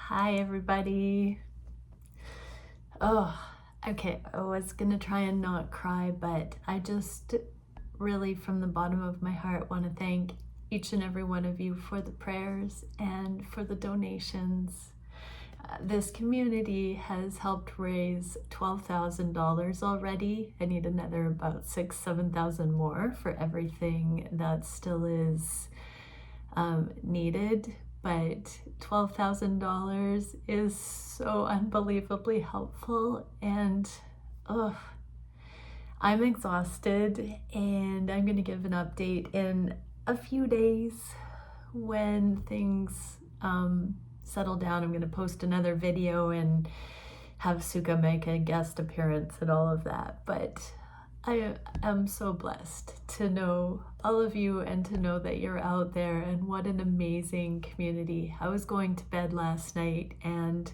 Hi everybody. Oh, okay, I was gonna try and not cry, but I just really from the bottom of my heart want to thank each and every one of you for the prayers and for the donations. This community has helped raise $12,000 already. I need another about $7,000 more for everything that still is needed, but $12,000 is so unbelievably helpful, and I'm exhausted, and I'm going to give an update in a few days when things settle down. I'm going to post another video and have Suka make a guest appearance and all of that, but I am so blessed to know all of you and to know that you're out there, and what an amazing community. I was going to bed last night and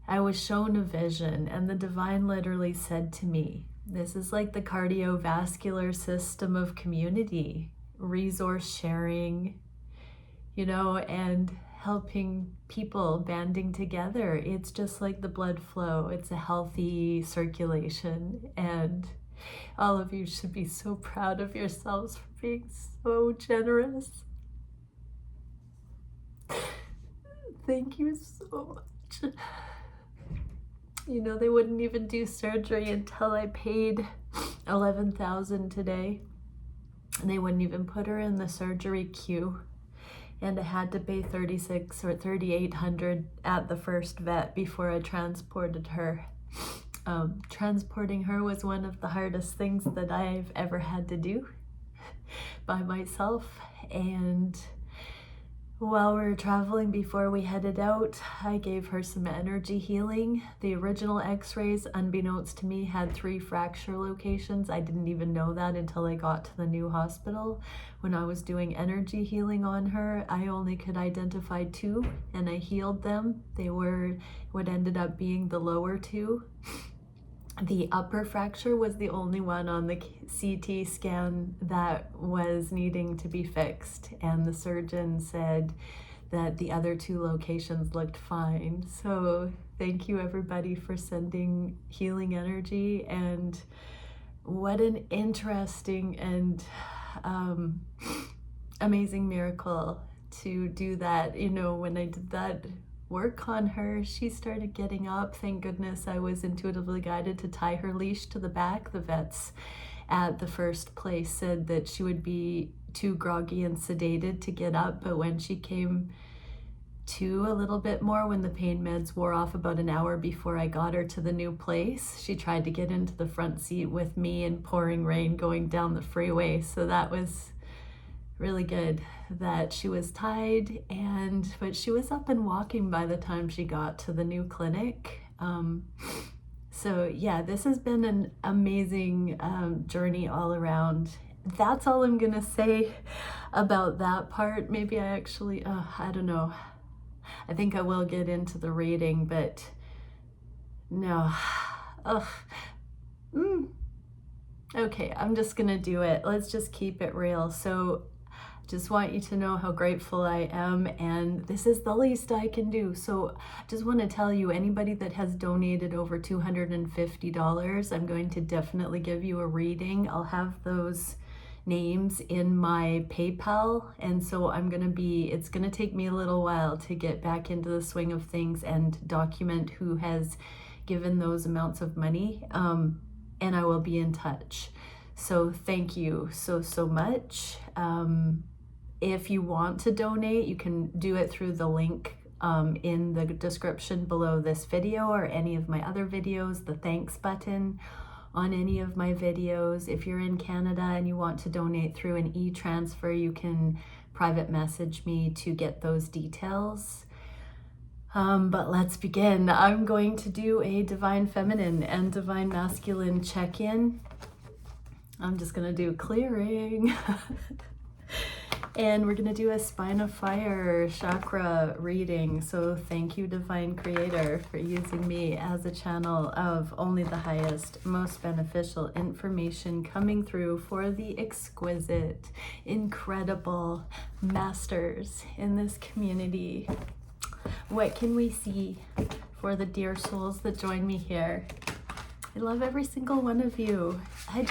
I was shown a vision, and the divine literally said to me, this is like the cardiovascular system of community, resource sharing, you know, and helping people banding together. It's just like the blood flow. It's a healthy circulation, and all of you should be so proud of yourselves for being so generous. Thank you so much. You know, they wouldn't even do surgery until I paid $11,000 today. And they wouldn't even put her in the surgery queue. And I had to pay $3,600 or $3,800 at the first vet before I transported her. Transporting her was one of the hardest things that I've ever had to do by myself. And while we were traveling, before we headed out, I gave her some energy healing. The original x-rays, unbeknownst to me, had 3 fracture locations. I didn't even know that until I got to the new hospital. When I was doing energy healing on her, I only could identify 2, and I healed them. They were what ended up being the lower 2. The upper fracture was the only one on the CT scan that was needing to be fixed, and the surgeon said that the other 2 locations looked fine. So thank you everybody for sending healing energy, and what an interesting and amazing miracle to do that. You know, when I did that work on her, she started getting up. Thank goodness I was intuitively guided to tie her leash to the back. The vets at the first place said that she would be too groggy and sedated to get up, but when she came to a little bit more, when the pain meds wore off about an hour before I got her to the new place, she tried to get into the front seat with me in pouring rain going down the freeway. So that was really good that she was tied, but she was up and walking by the time she got to the new clinic. So yeah, this has been an amazing journey all around. That's all I'm gonna say about that part. Maybe I actually, I don't know. I think I will get into the reading, but no. Okay, I'm just gonna do it. Let's just keep it real. So just want you to know how grateful I am, and this is the least I can do. So just want to tell you, anybody that has donated over $250, I'm going to definitely give you a reading. I'll have those names in my PayPal, and so it's going to take me a little while to get back into the swing of things and document who has given those amounts of money, and I will be in touch. So thank you so much. If you want to donate, you can do it through the link in the description below this video or any of my other videos, the thanks button on any of my videos. If you're in Canada and you want to donate through an e-transfer, you can private message me to get those details. But let's begin. I'm going to do a Divine Feminine and Divine Masculine check-in. I'm just gonna do clearing. And we're gonna do a Spine of Fire chakra reading. So thank you, Divine Creator, for using me as a channel of only the highest, most beneficial information coming through for the exquisite, incredible masters in this community. What can we see for the dear souls that join me here? I love every single one of you. I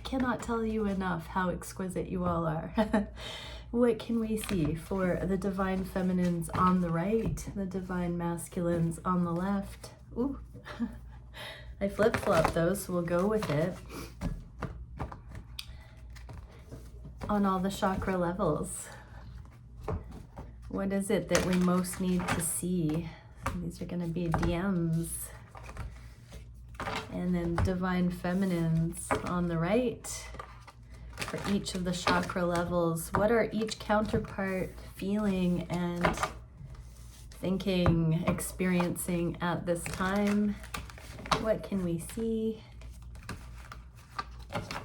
cannot tell you enough how exquisite you all are. What can we see for the divine feminines on the right, the divine masculines on the left? Ooh, I flip-flop those, so we'll go with it. On all the chakra levels, what is it that we most need to see? These are going to be DMs. And then divine feminines on the right for each of the chakra levels. What are each counterpart feeling and thinking, experiencing at this time? What can we see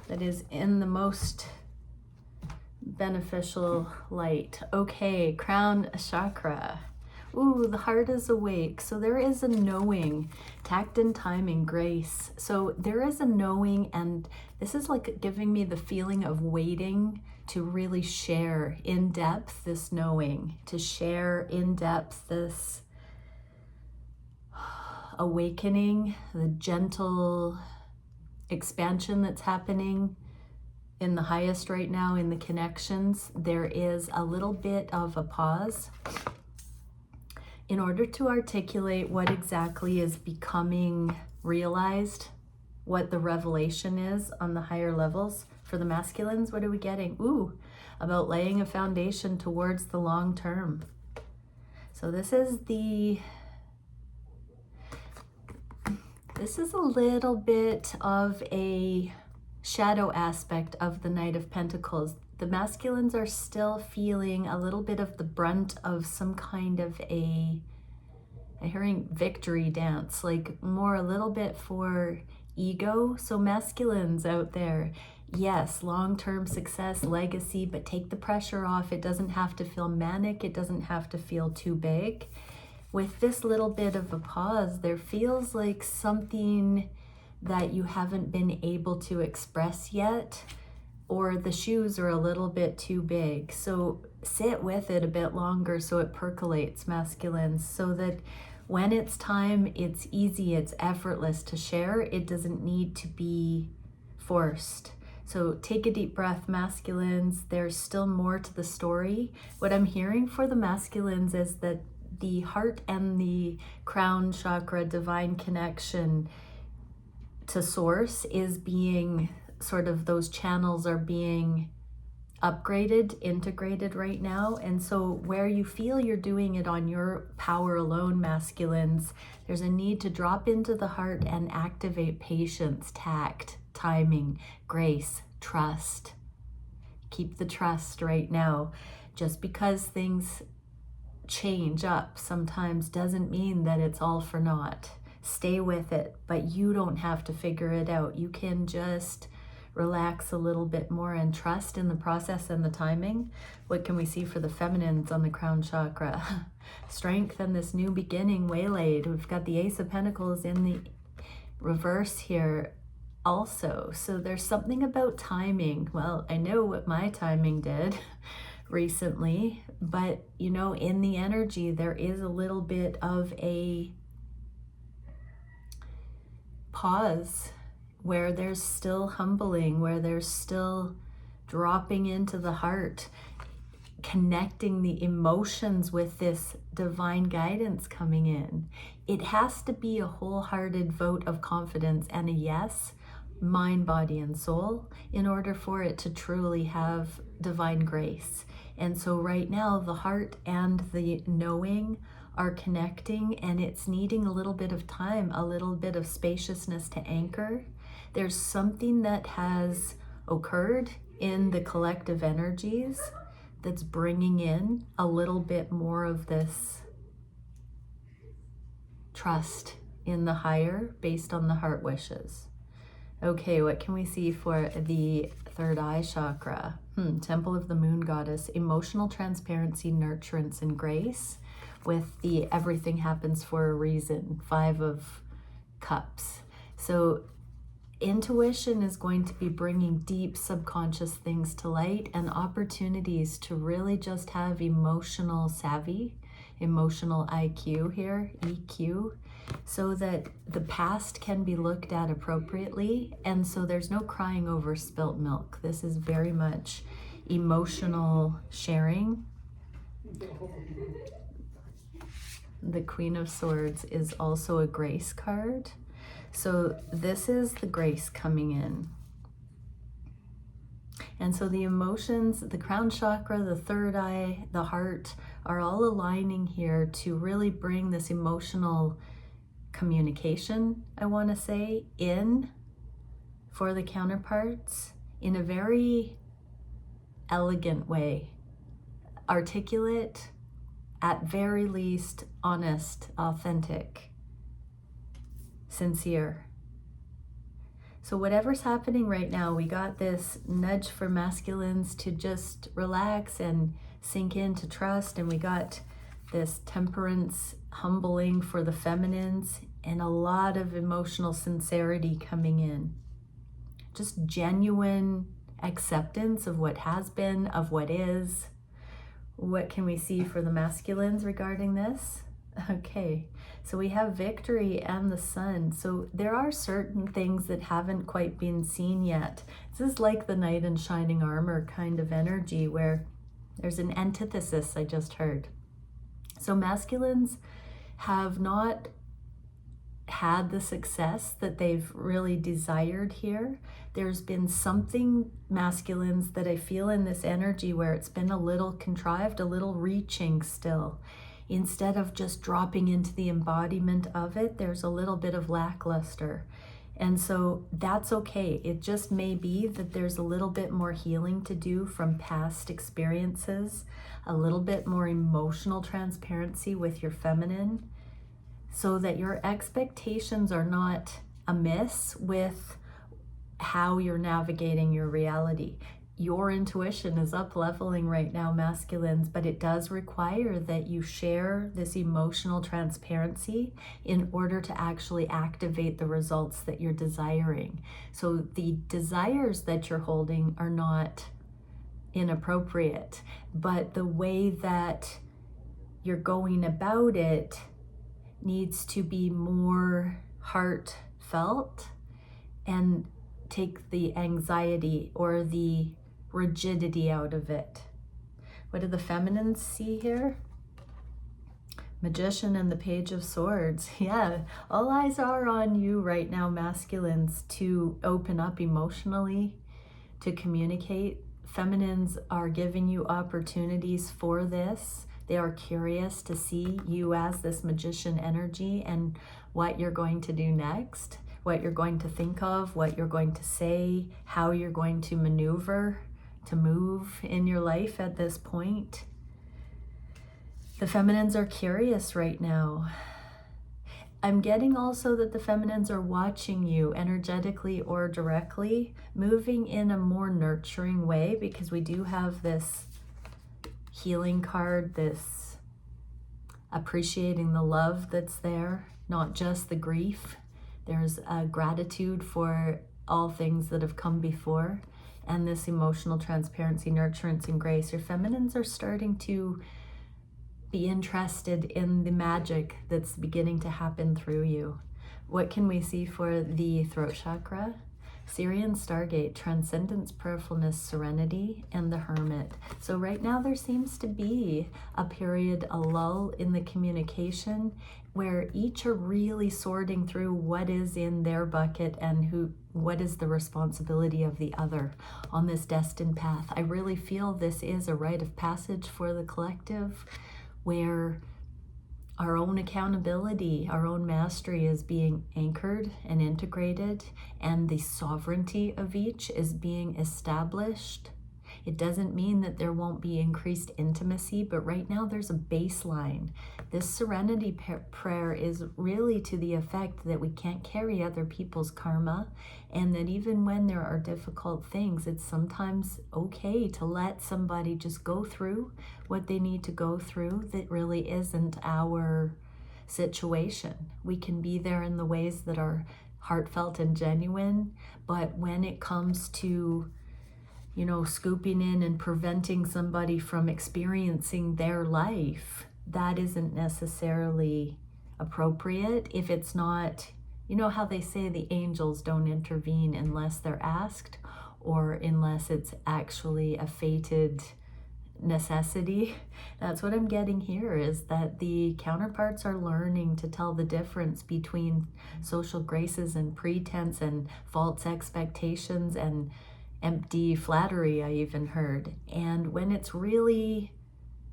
that is in the most beneficial light? Okay, crown chakra. Ooh, the heart is awake. So there is a knowing, tact and timing, grace. So there is a knowing, and this is like giving me the feeling of waiting to really share in depth this knowing, to share in depth this awakening, the gentle expansion that's happening in the highest right now in the connections. There is a little bit of a pause in order to articulate what exactly is becoming realized, what the revelation is on the higher levels. For the masculines, what are we getting? Ooh, about laying a foundation towards the long term. So this is a little bit of a shadow aspect of the Knight of Pentacles. The masculines are still feeling a little bit of the brunt of some kind of I'm hearing victory dance, like more a little bit for ego. So masculines out there, yes, long-term success, legacy, but take the pressure off. It doesn't have to feel manic. It doesn't have to feel too big. With this little bit of a pause, there feels like something that you haven't been able to express yet, or the shoes are a little bit too big. So sit with it a bit longer so it percolates, masculines, so that when it's time, it's easy, it's effortless to share. It doesn't need to be forced. So take a deep breath, masculines. There's still more to the story. What I'm hearing for the masculines is that the heart and the crown chakra divine connection to source is being sort of, those channels are being upgraded, integrated right now. And so where you feel you're doing it on your power alone, masculines, there's a need to drop into the heart and activate patience, tact, timing, grace, trust. Keep the trust right now. Just because things change up sometimes doesn't mean that it's all for naught. Stay with it, but you don't have to figure it out. You can just relax a little bit more and trust in the process and the timing. What can we see for the feminines on the crown chakra? Strength and this new beginning waylaid. We've got the Ace of Pentacles in the reverse here also. So there's something about timing. Well, I know what my timing did recently, but you know, in the energy, there is a little bit of a pause where there's still humbling, where there's still dropping into the heart, connecting the emotions with this divine guidance coming in. It has to be a wholehearted vote of confidence and a yes, mind, body, and soul, in order for it to truly have divine grace. And so right now, the heart and the knowing are connecting, and it's needing a little bit of time, a little bit of spaciousness to anchor. There's something that has occurred in the collective energies that's bringing in a little bit more of this trust in the higher based on the heart wishes. Okay, what can we see for the third eye chakra? Temple of the Moon Goddess, emotional transparency, nurturance, and grace, with the everything happens for a reason, 5 of Cups. So intuition is going to be bringing deep subconscious things to light and opportunities to really just have emotional savvy, emotional IQ here, EQ, so that the past can be looked at appropriately, and so there's no crying over spilt milk. This is very much emotional sharing. The Queen of Swords is also a grace card. So this is the grace coming in. And so the emotions, the crown chakra, the third eye, the heart are all aligning here to really bring this emotional communication, I want to say, in for the counterparts in a very elegant way, articulate, at very least honest, authentic, sincere. So whatever's happening right now, we got this nudge for masculines to just relax and sink in, to trust, and we got this temperance, humbling for the feminines, and a lot of emotional sincerity coming in. Just genuine acceptance of what has been, of what is. What can we see for the masculines regarding this? Okay, so we have victory and the sun. So there are certain things that haven't quite been seen yet. This is like the knight in shining armor kind of energy where there's an antithesis I just heard. So masculines have not had the success that they've really desired here. There's been something, masculines, that I feel in this energy where it's been a little contrived, a little reaching still. Instead of just dropping into the embodiment of it, there's a little bit of lackluster. And so that's okay. It just may be that there's a little bit more healing to do from past experiences, a little bit more emotional transparency with your feminine, so that your expectations are not amiss with how you're navigating your reality. Your intuition is up leveling right now, masculines, but it does require that you share this emotional transparency in order to actually activate the results that you're desiring. So the desires that you're holding are not inappropriate, but the way that you're going about it needs to be more heartfelt and take the anxiety or the rigidity out of it. What do the feminines see here? Magician and the Page of Swords. Yeah, all eyes are on you right now, masculines, to open up emotionally, to communicate. Feminines are giving you opportunities for this. They are curious to see you as this magician energy and what you're going to do next, what you're going to think of, what you're going to say, how you're going to maneuver, to move in your life at this point. The feminines are curious right now. I'm getting also that the feminines are watching you energetically or directly, moving in a more nurturing way, because we do have this healing card, this appreciating the love that's there, not just the grief. There's a gratitude for all things that have come before, and this emotional transparency, nurturance, and grace. Your feminines are starting to be interested in the magic that's beginning to happen through you. What can we see for the throat chakra? Sirian, Stargate, Transcendence, Prayerfulness, Serenity, and the Hermit. So right now there seems to be a period, a lull in the communication where each are really sorting through what is in their bucket and what is the responsibility of the other on this destined path. I really feel this is a rite of passage for the collective, where our own accountability, our own mastery is being anchored and integrated, and the sovereignty of each is being established. It doesn't mean that there won't be increased intimacy, but right now there's a baseline. This serenity prayer is really to the effect that we can't carry other people's karma, and that even when there are difficult things, it's sometimes okay to let somebody just go through what they need to go through that really isn't our situation. We can be there in the ways that are heartfelt and genuine, but when it comes to scooping in and preventing somebody from experiencing their life, that isn't necessarily appropriate if it's not, you know how they say the angels don't intervene unless they're asked, or unless it's actually a fated necessity. That's what I'm getting here, is that the counterparts are learning to tell the difference between social graces and pretense and false expectations and empty flattery, I even heard. And when it's really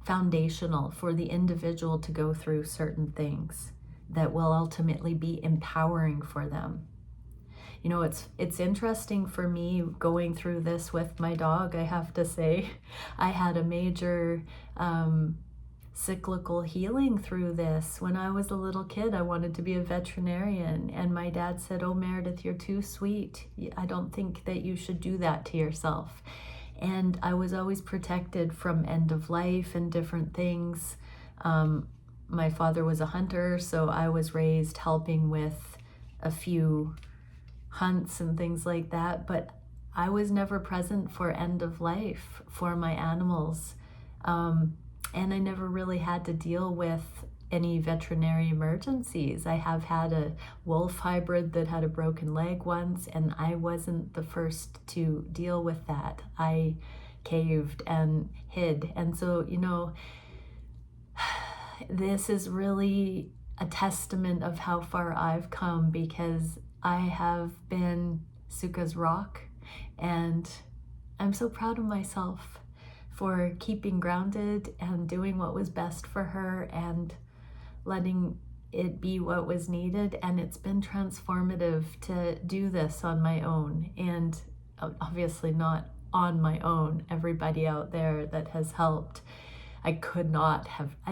foundational for the individual to go through certain things that will ultimately be empowering for them. You know, it's interesting for me going through this with my dog, I have to say. I had a major cyclical healing through this. When I was a little kid, I wanted to be a veterinarian, and my dad said, "Oh, Meredith, you're too sweet. I don't think that you should do that to yourself." And I was always protected from end of life and different things. My father was a hunter, so I was raised helping with a few hunts and things like that, but I was never present for end of life for my animals. And I never really had to deal with any veterinary emergencies. I have had a wolf hybrid that had a broken leg once, and I wasn't the first to deal with that. I caved and hid. And so, you know, this is really a testament of how far I've come, because I have been Suka's rock, and I'm so proud of myself for keeping grounded and doing what was best for her and letting it be what was needed. And it's been transformative to do this on my own, and obviously not on my own. Everybody out there that has helped, I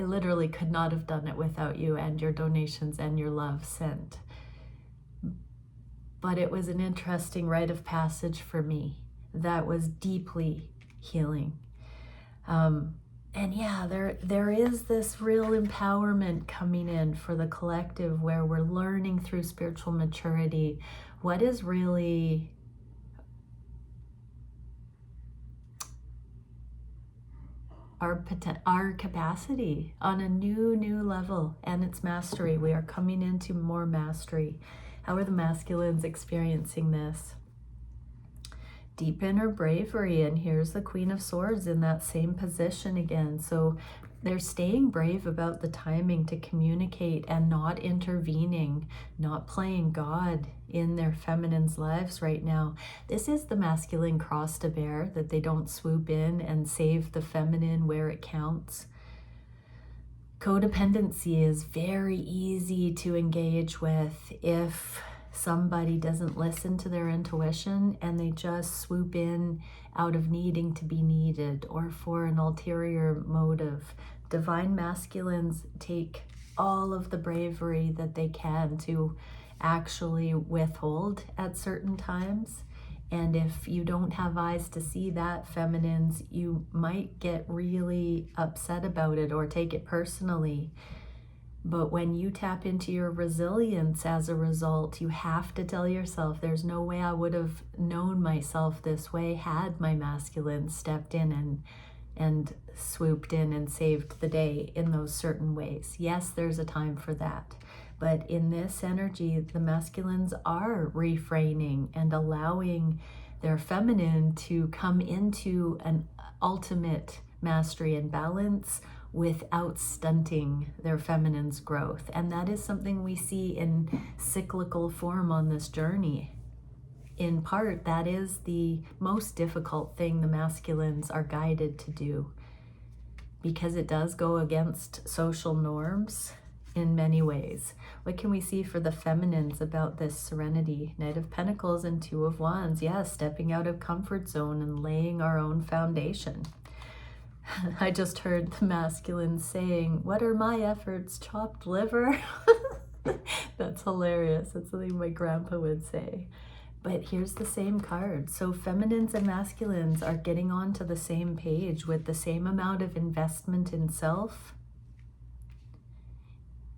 literally could not have done it without you and your donations and your love sent. But it was an interesting rite of passage for me that was deeply healing. And yeah, there is this real empowerment coming in for the collective, where we're learning through spiritual maturity what is really our capacity on a new level, and it's mastery. We are coming into more mastery. How are the masculines experiencing this? Deep inner bravery, and here's the Queen of Swords in that same position again. So they're staying brave about the timing to communicate and not intervening, not playing God in their feminine's lives right now. This is the masculine cross to bear, that they don't swoop in and save the feminine where it counts. Codependency is very easy to engage with if somebody doesn't listen to their intuition and they just swoop in out of needing to be needed or for an ulterior motive. Divine masculines take all of the bravery that they can to actually withhold at certain times. And if you don't have eyes to see that, feminines, you might get really upset about it or take it personally. But when you tap into your resilience as a result, you have to tell yourself, there's no way I would have known myself this way had my masculine stepped in and swooped in and saved the day in those certain ways. Yes, there's a time for that. But in this energy, the masculines are refraining and allowing their feminine to come into an ultimate mastery and balance without stunting their feminine's growth. And that is something we see in cyclical form on this journey. In part, that is the most difficult thing the masculines are guided to do, because it does go against social norms in many ways. What can we see for the feminines about this serenity? Knight of Pentacles and Two of Wands. Yes, stepping out of comfort zone and laying our own foundation. I just heard the masculine saying, "What are my efforts, chopped liver?" That's hilarious. That's something my grandpa would say. But here's the same card. So feminines and masculines are getting onto the same page with the same amount of investment in self.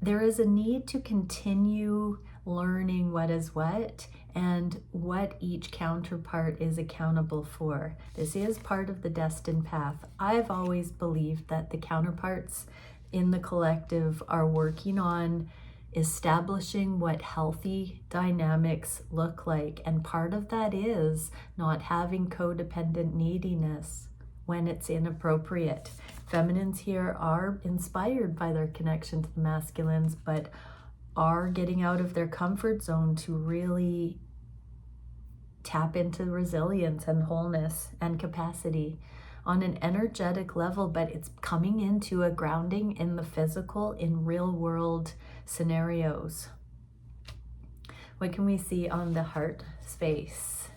There is a need to continue learning what is what and what each counterpart is accountable for. This is part of the destined path. I've always believed that the counterparts in the collective are working on establishing what healthy dynamics look like. And part of that is not having codependent neediness when it's inappropriate. Feminines here are inspired by their connection to the masculines, but are getting out of their comfort zone to really tap into resilience and wholeness and capacity on an energetic level, but it's coming into a grounding in the physical, in real world scenarios. What can we see on the heart space?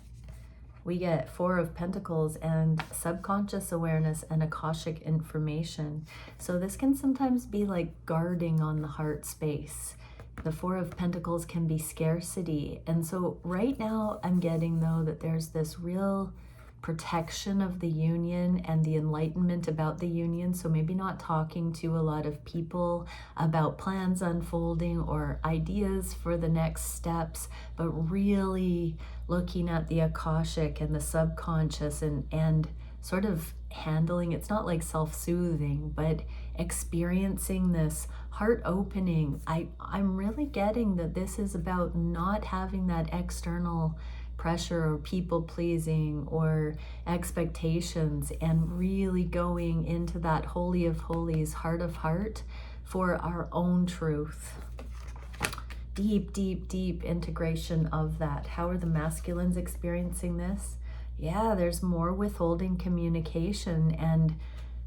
We get 4 of Pentacles and subconscious awareness and Akashic information. So this can sometimes be like guarding on the heart space. The 4 of Pentacles can be scarcity. And so right now I'm getting, though, that there's this real protection of the union and the enlightenment about the union. So maybe not talking to a lot of people about plans unfolding or ideas for the next steps, but really looking at the Akashic and the subconscious and sort of handling, it's not like self-soothing, but experiencing this heart opening. I'm really getting that this is about not having that external pressure or people pleasing or expectations, and really going into that holy of holies, heart of heart, for our own truth. Deep, deep, deep integration of that. How are the masculines experiencing this? Yeah, there's more withholding communication and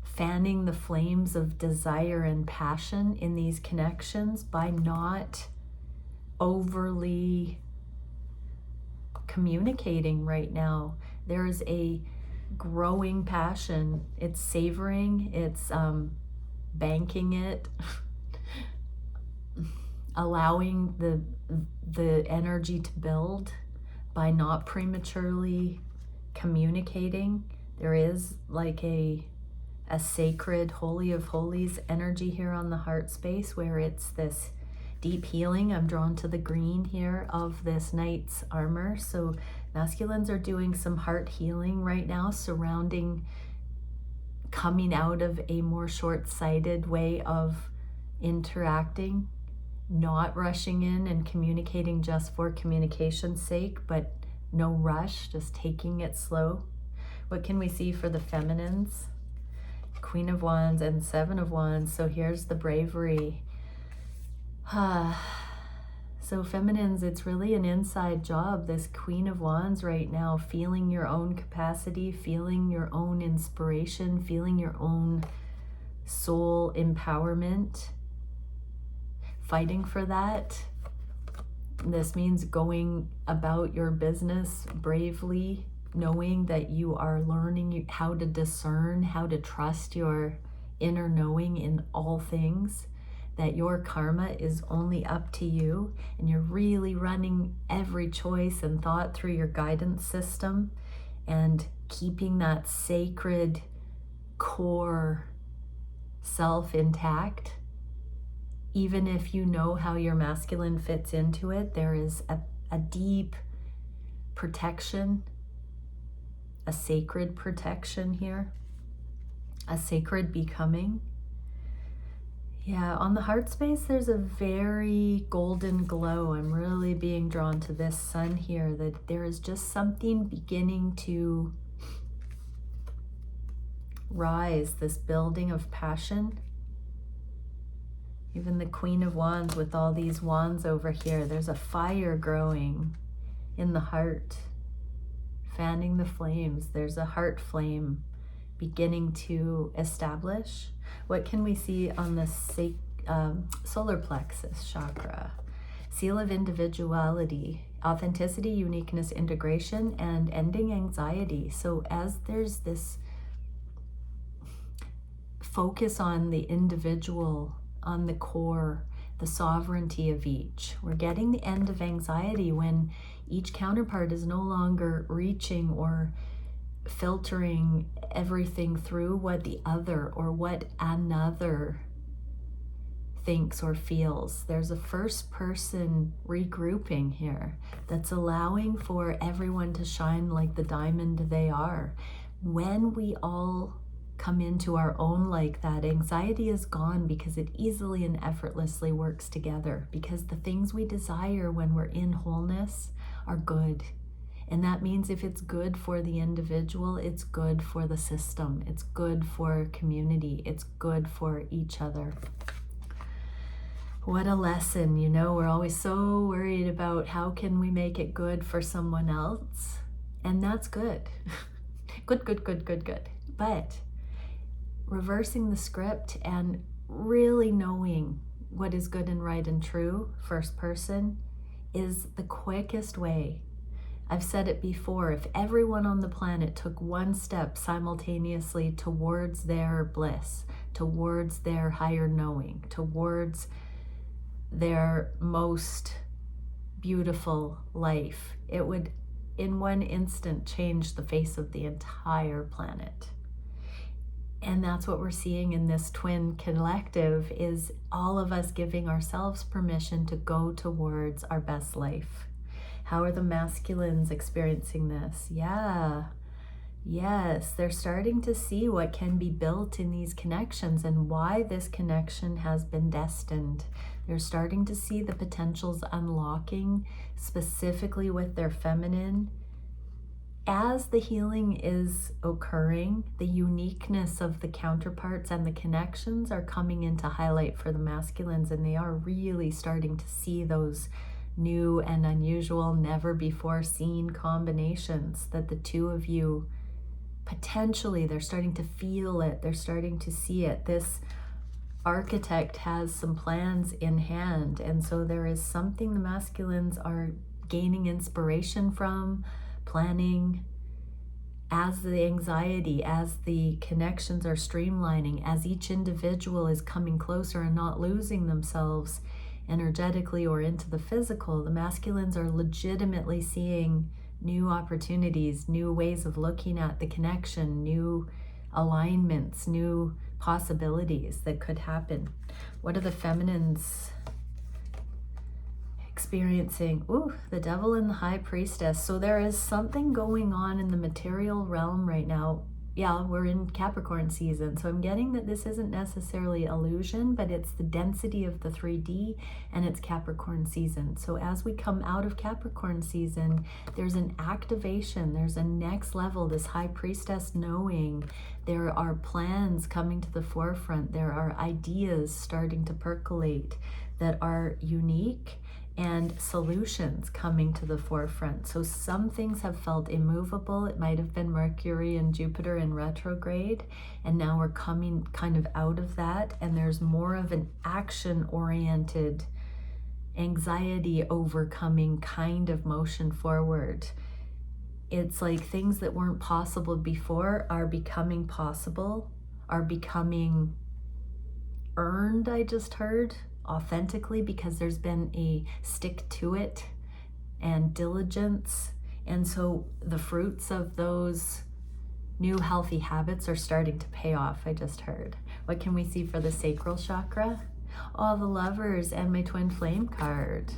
fanning the flames of desire and passion in these connections by not overly communicating right now. There's a growing passion. It's savoring, it's banking it, allowing the energy to build by not prematurely communicating. There is like a sacred holy of holies energy here on the heart space, where it's this deep healing. I'm drawn to the green here of this knight's armor. So masculines are doing some heart healing right now, surrounding coming out of a more short-sighted way of interacting, not rushing in and communicating just for communication's sake, but no rush, just taking it slow. What can we see for the feminines? Queen of Wands and 7 of Wands. So here's the bravery. So feminines, it's really an inside job, this Queen of Wands right now, feeling your own capacity, feeling your own inspiration, feeling your own soul empowerment, fighting for that. This means going about your business bravely, knowing that you are learning how to discern, how to trust your inner knowing in all things, that your karma is only up to you, and you're really running every choice and thought through your guidance system and keeping that sacred core self intact. Even if you know how your masculine fits into it, there is a deep protection, a sacred protection here, a sacred becoming. Yeah, on the heart space, there's a very golden glow. I'm really being drawn to this sun here, that there is just something beginning to rise, this building of passion. Even the Queen of Wands with all these wands over here, there's a fire growing in the heart, fanning the flames. There's a heart flame beginning to establish. What can we see on the solar plexus chakra? Seal of individuality, authenticity, uniqueness, integration, and ending anxiety. So as there's this focus on the individual, on the core, the sovereignty of each, we're getting the end of anxiety when each counterpart is no longer reaching or filtering everything through what the other or what another thinks or feels. There's a first person regrouping here that's allowing for everyone to shine like the diamond they are. When we all come into our own like that, anxiety is gone because it easily and effortlessly works together, because the things we desire when we're in wholeness are good. And that means if it's good for the individual, it's good for the system, it's good for community, it's good for each other. What a lesson, you know, we're always so worried about how can we make it good for someone else, and that's good. good. But reversing the script and really knowing what is good and right and true, first person, is the quickest way. I've said it before, if everyone on the planet took one step simultaneously towards their bliss, towards their higher knowing, towards their most beautiful life, it would in one instant change the face of the entire planet. And that's what we're seeing in this twin collective, is all of us giving ourselves permission to go towards our best life. How are the masculines experiencing this? Yes, they're starting to see what can be built in these connections and why this connection has been destined. They're starting to see the potentials unlocking, specifically with their feminine. As the healing is occurring, the uniqueness of the counterparts and the connections are coming into highlight for the masculines, and they are really starting to see those new and unusual, never before seen combinations that the two of you potentially, they're starting to feel it, they're starting to see it. This architect has some plans in hand, and so there is something the masculines are gaining inspiration from, planning, as the anxiety, as the connections are streamlining, as each individual is coming closer and not losing themselves energetically or into the physical. The masculines are legitimately seeing new opportunities, new ways of looking at the connection, new alignments, new possibilities that could happen. What are the feminines experiencing? Ooh, the devil and the high priestess. So there is something going on in the material realm right now. Yeah, we're in Capricorn season, so I'm getting that this isn't necessarily illusion, but it's the density of the 3D, and it's Capricorn season. So as we come out of Capricorn season, there's an activation, there's a next level, this high priestess knowing. There are plans coming to the forefront, there are ideas starting to percolate that are unique, and solutions coming to the forefront. So some things have felt immovable. It might have been Mercury and Jupiter in retrograde, and now we're coming kind of out of that, and there's more of an action-oriented, anxiety overcoming kind of motion forward. It's like things that weren't possible before are becoming possible, are becoming earned, I just heard, authentically, because there's been a stick to it and diligence. And so the fruits of those new healthy habits are starting to pay off, I just heard. What can we see for the sacral chakra? Oh, the Lovers and my twin flame card.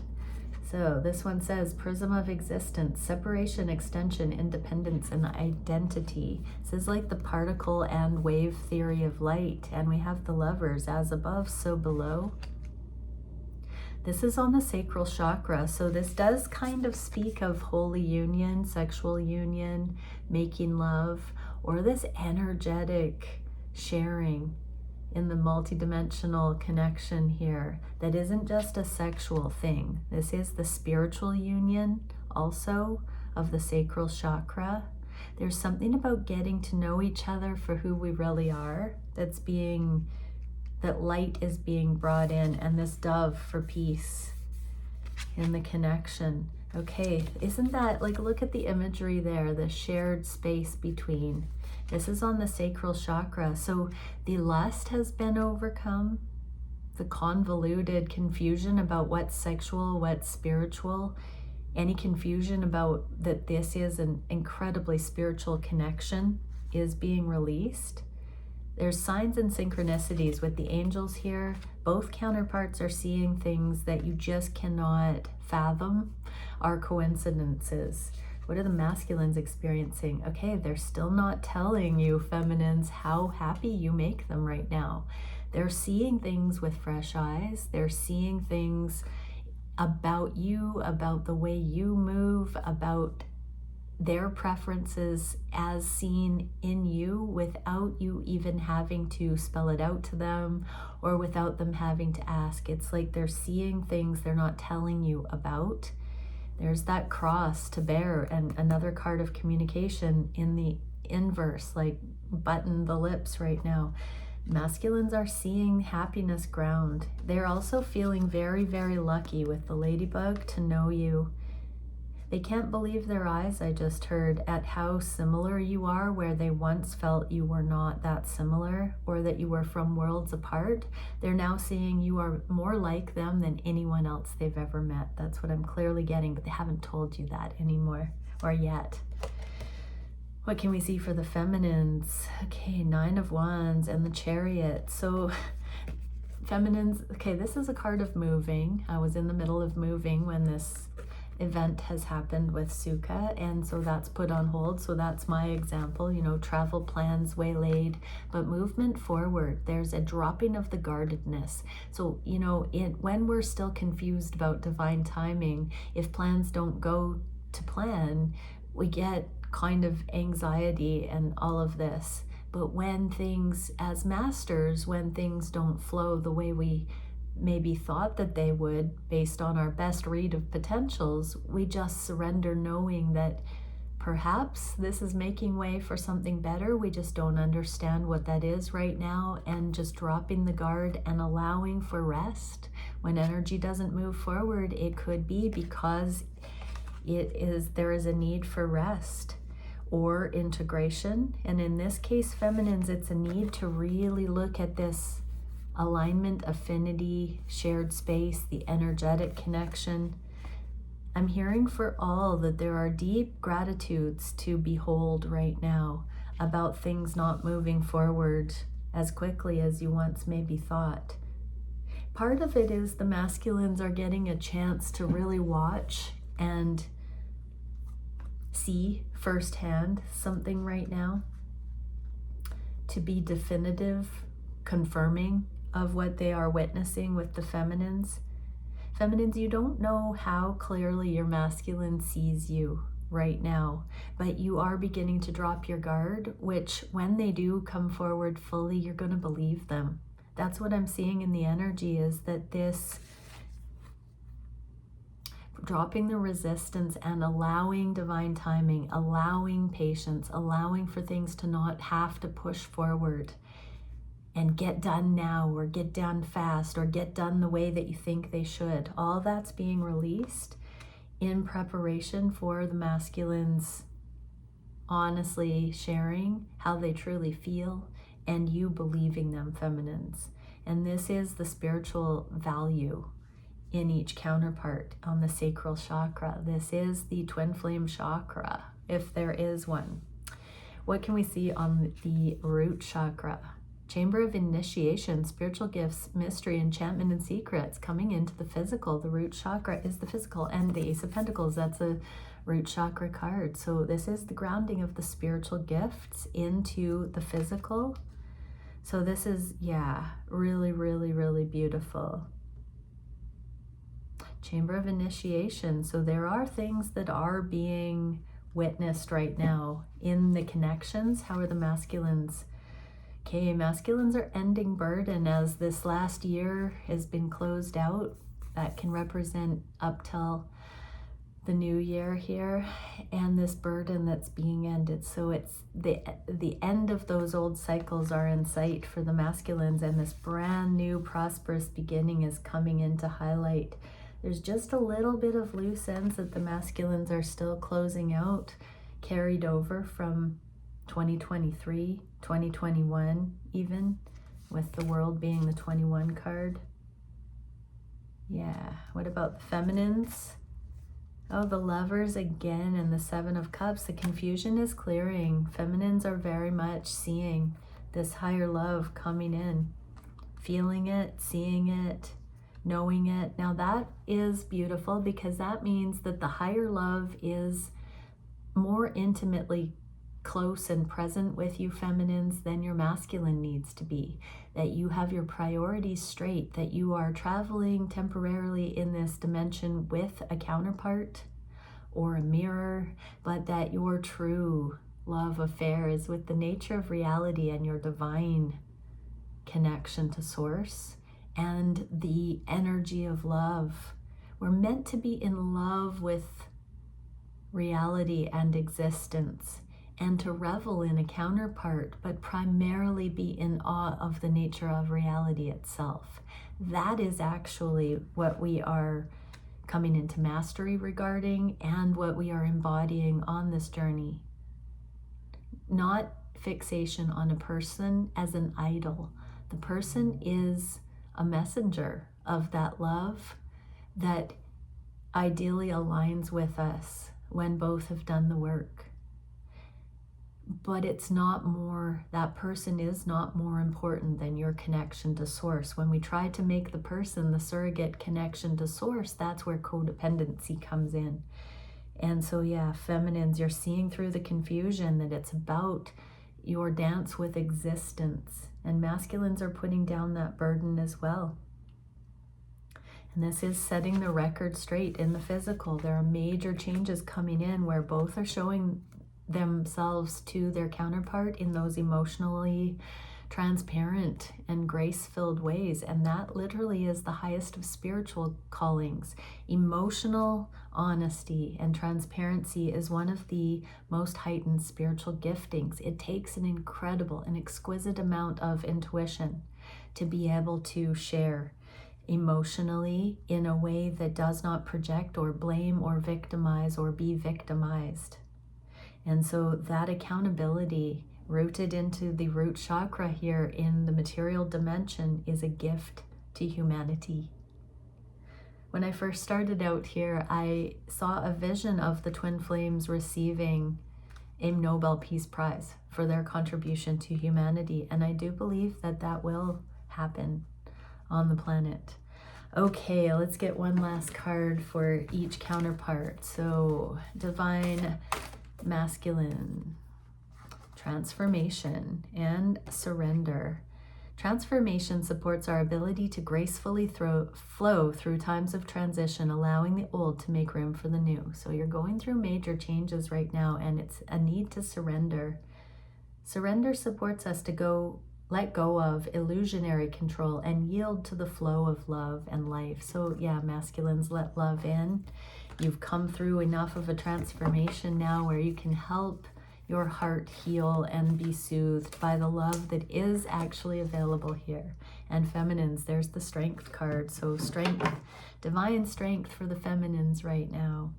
So this one says prism of existence, separation, extension, independence, and identity. This is like the particle and wave theory of light. And we have the Lovers, as above, so below. This is on the sacral chakra, so this does kind of speak of holy union, sexual union, making love, or this energetic sharing in the multidimensional connection here that isn't just a sexual thing. This is the spiritual union also of the sacral chakra. There's something about getting to know each other for who we really are that light is being brought in, and this dove for peace in the connection. Okay, isn't that, like, look at the imagery there, the shared space between. This is on the sacral chakra. So the lust has been overcome, the convoluted confusion about what's sexual, what's spiritual, any confusion about that this is an incredibly spiritual connection is being released. There's signs and synchronicities with the angels here. Both counterparts are seeing things that you just cannot fathom are coincidences. What are the masculines experiencing? Okay, they're still not telling you, feminines, how happy you make them right now. They're seeing things with fresh eyes. They're seeing things about you, about the way you move, about their preferences as seen in you without you even having to spell it out to them or without them having to ask. It's like they're seeing things they're not telling you about. There's that cross to bear, and another card of communication in the inverse, like button the lips right now. Masculines are seeing happiness ground. They're also feeling very, very lucky with the ladybug to know you. They can't believe their eyes, I just heard, at how similar you are, where they once felt you were not that similar or that you were from worlds apart. They're now seeing you are more like them than anyone else they've ever met. That's what I'm clearly getting, but they haven't told you that anymore or yet. What can we see for the feminines? Okay, 9 of Wands and the Chariot. So feminines, okay, this is a card of moving. I was in the middle of moving when this event has happened with Suka, and so that's put on hold. So that's my example, you know, travel plans waylaid, but movement forward. There's a dropping of the guardedness. So, you know, when we're still confused about divine timing, if plans don't go to plan, we get kind of anxiety and all of this. But when things, as masters, when things don't flow the way we maybe thought that they would based on our best read of potentials, we just surrender, knowing that perhaps this is making way for something better. We just don't understand what that is right now, and just dropping the guard and allowing for rest. When energy doesn't move forward, it could be because there is a need for rest or integration. And in this case, feminines, it's a need to really look at this alignment, affinity, shared space, the energetic connection. I'm hearing for all that there are deep gratitudes to behold right now about things not moving forward as quickly as you once maybe thought. Part of it is the masculines are getting a chance to really watch and see firsthand something right now, to be definitive, confirming of what they are witnessing with the feminines. Feminines, you don't know how clearly your masculine sees you right now, but you are beginning to drop your guard, which when they do come forward fully, you're going to believe them. That's what I'm seeing in the energy, is that this dropping the resistance and allowing divine timing, allowing patience, allowing for things to not have to push forward and get done now, or get done fast, or get done the way that you think they should. All that's being released in preparation for the masculines honestly sharing how they truly feel, and you believing them, feminines. And this is the spiritual value in each counterpart on the sacral chakra. This is the twin flame chakra, if there is one. What can we see on the root chakra? Chamber of initiation, spiritual gifts, mystery, enchantment, and secrets coming into the physical. The root chakra is the physical, and the Ace of Pentacles, that's a root chakra card. So this is the grounding of the spiritual gifts into the physical. So this is, yeah, really, really, really beautiful. Chamber of initiation. So there are things that are being witnessed right now in the connections. How are the masculines? Okay, masculines are ending burden as this last year has been closed out. That can represent up till the new year here, and this burden that's being ended. So it's the end of those old cycles are in sight for the masculines, and this brand new prosperous beginning is coming into highlight. There's just a little bit of loose ends that the masculines are still closing out, carried over from 2023, 2021, even with the world being the 21 card. Yeah, what about the feminines? Oh, the lovers again, and the 7 of cups. The confusion is clearing. Feminines are very much seeing this higher love coming in, feeling it, seeing it, knowing it. Now that is beautiful, because that means that the higher love is more intimately close and present with you feminines than your masculine needs to be, that you have your priorities straight, that you are traveling temporarily in this dimension with a counterpart or a mirror, but that your true love affair is with the nature of reality and your divine connection to source and the energy of love. We're meant to be in love with reality and existence, and to revel in a counterpart, but primarily be in awe of the nature of reality itself. That is actually what we are coming into mastery regarding, and what we are embodying on this journey. Not fixation on a person as an idol. The person is a messenger of that love that ideally aligns with us when both have done the work. But it's not more, that person is not more important than your connection to source. When we try to make the person the surrogate connection to source, that's where codependency comes in. And so yeah, feminines, you're seeing through the confusion that it's about your dance with existence, and masculines are putting down that burden as well. And this is setting the record straight in the physical. There are major changes coming in where both are showing themselves to their counterpart in those emotionally transparent and grace-filled ways. And that literally is the highest of spiritual callings. Emotional honesty and transparency is one of the most heightened spiritual giftings. It takes an incredible, an exquisite amount of intuition to be able to share emotionally in a way that does not project or blame or victimize or be victimized. And so that accountability rooted into the root chakra here in the material dimension is a gift to humanity. When I first started out here, I saw a vision of the twin flames receiving a Nobel Peace Prize for their contribution to humanity. And I do believe that that will happen on the planet. Okay, let's get one last card for each counterpart. So, divine masculine, transformation, and surrender. Transformation supports our ability to gracefully flow through times of transition, allowing the old to make room for the new. So you're going through major changes right now, and it's a need to surrender. Surrender supports us to let go of illusionary control and yield to the flow of love and life. So yeah, masculines, let love in. You've come through enough of a transformation now where you can help your heart heal and be soothed by the love that is actually available here. And feminines, there's the strength card. So strength, divine strength for the feminines right now.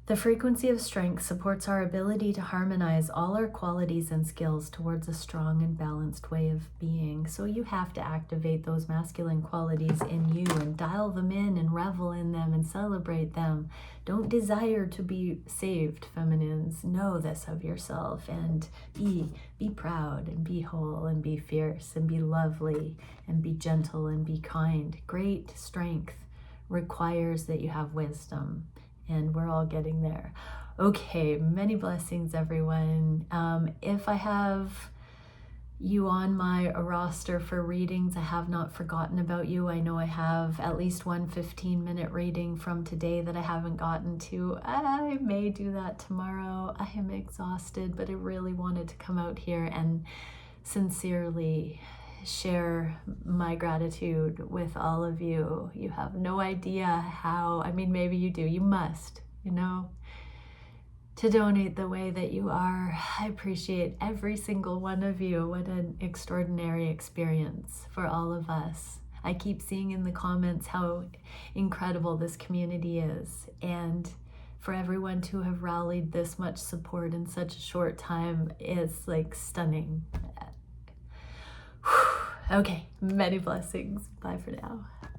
The frequency of strength supports our ability to harmonize all our qualities and skills towards a strong and balanced way of being. So you have to activate those masculine qualities in you and dial them in and revel in them and celebrate them. Don't desire to be saved, feminines. Know this of yourself and be proud and be whole and be fierce and be lovely and be gentle and be kind. Great strength requires that you have wisdom. And we're all getting there. Okay, many blessings, everyone. If I have you on my roster for readings, I have not forgotten about you. I know I have at least one 15-minute reading from today that I haven't gotten to. I may do that tomorrow. I am exhausted, but I really wanted to come out here and sincerely share my gratitude with all of you. You have no idea how, I mean, maybe you do, you must, to donate the way that you are. I appreciate every single one of you. What an extraordinary experience for all of us. I keep seeing in the comments how incredible this community is, and for everyone to have rallied this much support in such a short time is like stunning. Okay, many blessings. Bye for now.